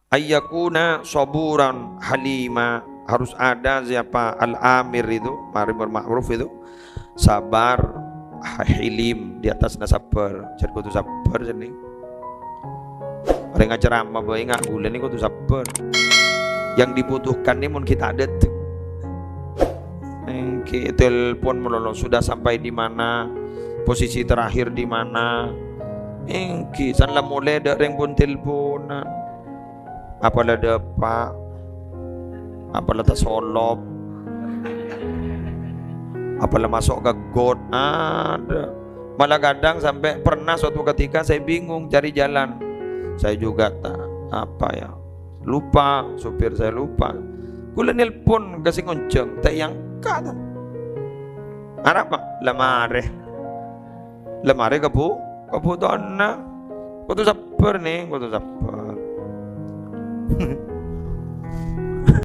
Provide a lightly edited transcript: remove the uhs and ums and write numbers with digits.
Ayyakuna saburan halima, harus ada siapa al-amir itu, ma'ruf ma'ruf itu, sabar, hilim di atas nasabar. Jadi kudu sabar jadi. Orang ceramah bae ngak bulan ini kudu sabar. Yang dibutuhkan ini mun kita ada tuh. Telepon melulu sudah sampai di mana, posisi terakhir di mana. Engki sanlah mulai ada yang pun teleponan. Apalah ada pak, apalah tak solop, apalah masuk ke got ada. Malah kadang sampai pernah suatu ketika saya bingung cari jalan. Saya juga tak apa ya, lupa, supir saya lupa. Gula nelpon kasih ngonceng, tak yang kata. Arab pak, lemare kebutuhan. Kau tu sabar nih, kau tu sabar.